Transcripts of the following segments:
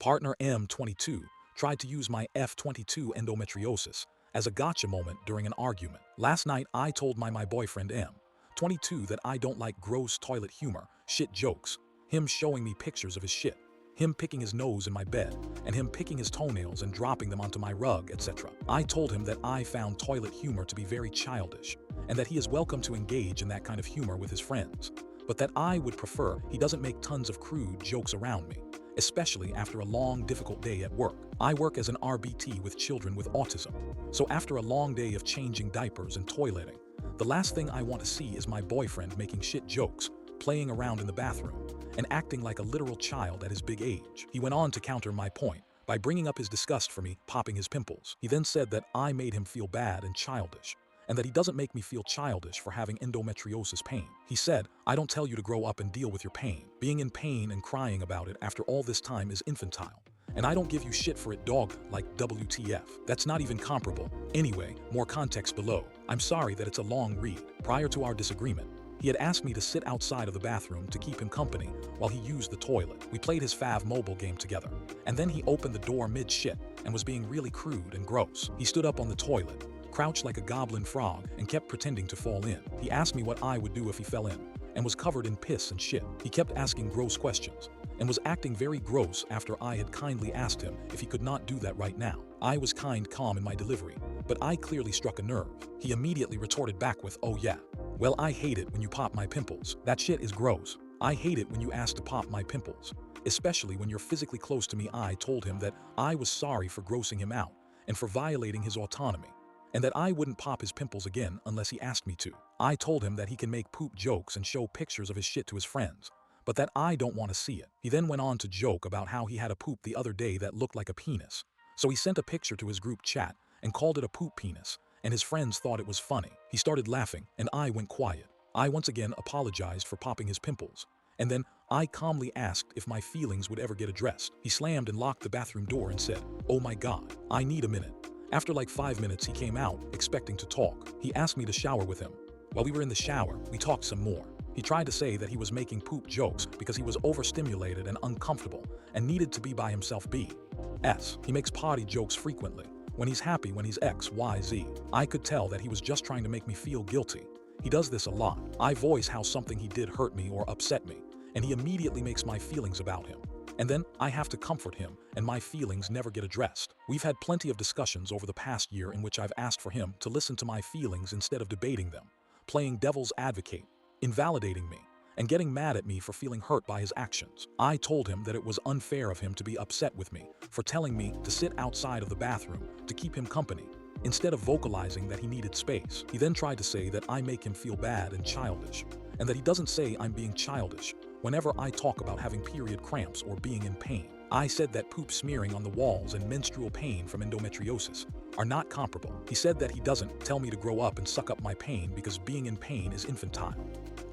Partner M22 tried to use my F22 endometriosis as a gotcha moment during an argument. Last night, I told my boyfriend M22 that I don't like gross toilet humor, shit jokes, him showing me pictures of his shit, him picking his nose in my bed, and him picking his toenails and dropping them onto my rug, etc. I told him that I found toilet humor to be very childish, and that he is welcome to engage in that kind of humor with his friends, but that I would prefer he doesn't make tons of crude jokes around me, especially after a long, difficult day at work. I work as an RBT with children with autism, so after a long day of changing diapers and toileting, the last thing I want to see is my boyfriend making shit jokes, playing around in the bathroom, and acting like a literal child at his big age. He went on to counter my point by bringing up his disgust for me popping his pimples. He then said that I made him feel bad and childish, and that he doesn't make me feel childish for having endometriosis pain. He said, I don't tell you to grow up and deal with your pain. Being in pain and crying about it after all this time is infantile. And I don't give you shit for it, dog, like WTF. That's not even comparable. Anyway, more context below. I'm sorry that it's a long read. Prior to our disagreement, he had asked me to sit outside of the bathroom to keep him company while he used the toilet. We played his Fav mobile game together, and then he opened the door mid-shit and was being really crude and gross. He stood up on the toilet, crouched like a goblin frog, and kept pretending to fall in. He asked me what I would do if he fell in, and was covered in piss and shit. He kept asking gross questions, and was acting very gross after I had kindly asked him if he could not do that right now. I was calm in my delivery, but I clearly struck a nerve. He immediately retorted back with, oh yeah, well I hate it when you pop my pimples. That shit is gross. I hate it when you ask to pop my pimples, especially when you're physically close to me. I told him that I was sorry for grossing him out and for violating his autonomy, and that I wouldn't pop his pimples again unless he asked me to. I told him that he can make poop jokes and show pictures of his shit to his friends, but that I don't want to see it. He then went on to joke about how he had a poop the other day that looked like a penis. So he sent a picture to his group chat and called it a poop penis, and his friends thought it was funny. He started laughing, and I went quiet. I once again apologized for popping his pimples, and then I calmly asked if my feelings would ever get addressed. He slammed and locked the bathroom door and said, oh my god, I need a minute. After like 5 minutes, he came out, expecting to talk. He asked me to shower with him. While we were in the shower, we talked some more. He tried to say that he was making poop jokes because he was overstimulated and uncomfortable and needed to be by himself. He makes potty jokes frequently, when he's happy, when he's XYZ. I could tell that he was just trying to make me feel guilty. He does this a lot. I voice how something he did hurt me or upset me, and he immediately makes my feelings about him. And then I have to comfort him, and my feelings never get addressed. We've had plenty of discussions over the past year in which I've asked for him to listen to my feelings instead of debating them, playing devil's advocate, invalidating me, and getting mad at me for feeling hurt by his actions. I told him that it was unfair of him to be upset with me for telling me to sit outside of the bathroom to keep him company, instead of vocalizing that he needed space. He then tried to say that I make him feel bad and childish, and that he doesn't say I'm being childish whenever I talk about having period cramps or being in pain. I said that poop smearing on the walls and menstrual pain from endometriosis are not comparable. He said that he doesn't tell me to grow up and suck up my pain because being in pain is infantile.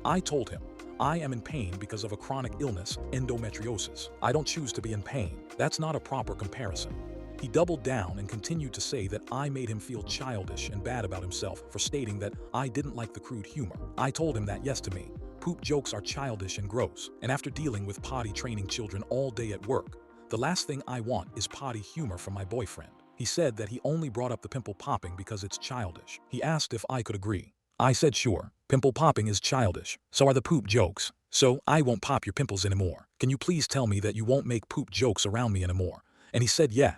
I told him, I am in pain because of a chronic illness, endometriosis. I don't choose to be in pain. That's not a proper comparison. He doubled down and continued to say that I made him feel childish and bad about himself for stating that I didn't like the crude humor. I told him that yes, to me, poop jokes are childish and gross, and after dealing with potty training children all day at work, the last thing I want is potty humor from my boyfriend. He said that he only brought up the pimple popping because it's childish. He asked if I could agree. I said sure, pimple popping is childish, so are the poop jokes. So I won't pop your pimples anymore. Can you please tell me that you won't make poop jokes around me anymore? And he said yeah.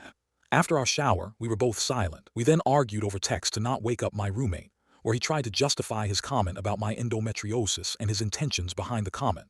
After our shower, we were both silent. We then argued over text to not wake up my roommate, where he tried to justify his comment about my endometriosis and his intentions behind the comment.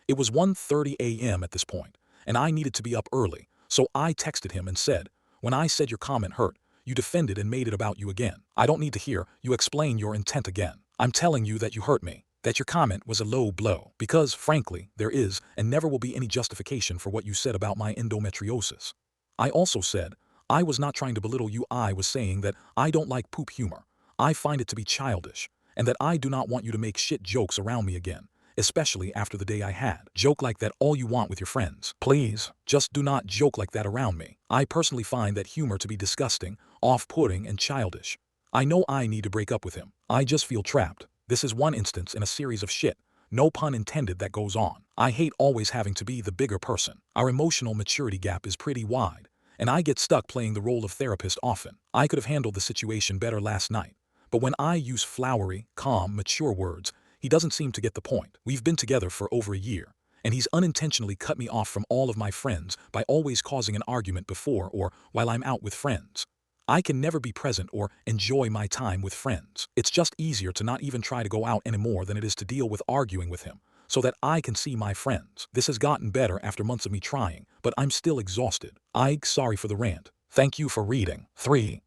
It was 1:30 a.m. at this point, and I needed to be up early, so I texted him and said, when I said your comment hurt, you defended and made it about you again. I don't need to hear you explain your intent again. I'm telling you that you hurt me, that your comment was a low blow, because, frankly, there is and never will be any justification for what you said about my endometriosis. I also said, I was not trying to belittle you. I was saying that I don't like poop humor. I find it to be childish, and that I do not want you to make shit jokes around me again, especially after the day I had. Joke like that all you want with your friends. Please, just do not joke like that around me. I personally find that humor to be disgusting, off-putting, and childish. I know I need to break up with him. I just feel trapped. This is one instance in a series of shit, no pun intended, that goes on. I hate always having to be the bigger person. Our emotional maturity gap is pretty wide, and I get stuck playing the role of therapist often. I could have handled the situation better last night, but when I use flowery, calm, mature words, he doesn't seem to get the point. We've been together for over a year, and he's unintentionally cut me off from all of my friends by always causing an argument before or while I'm out with friends. I can never be present or enjoy my time with friends. It's just easier to not even try to go out anymore than it is to deal with arguing with him, so that I can see my friends. This has gotten better after months of me trying, but I'm still exhausted. Sorry for the rant. Thank you for reading. 3.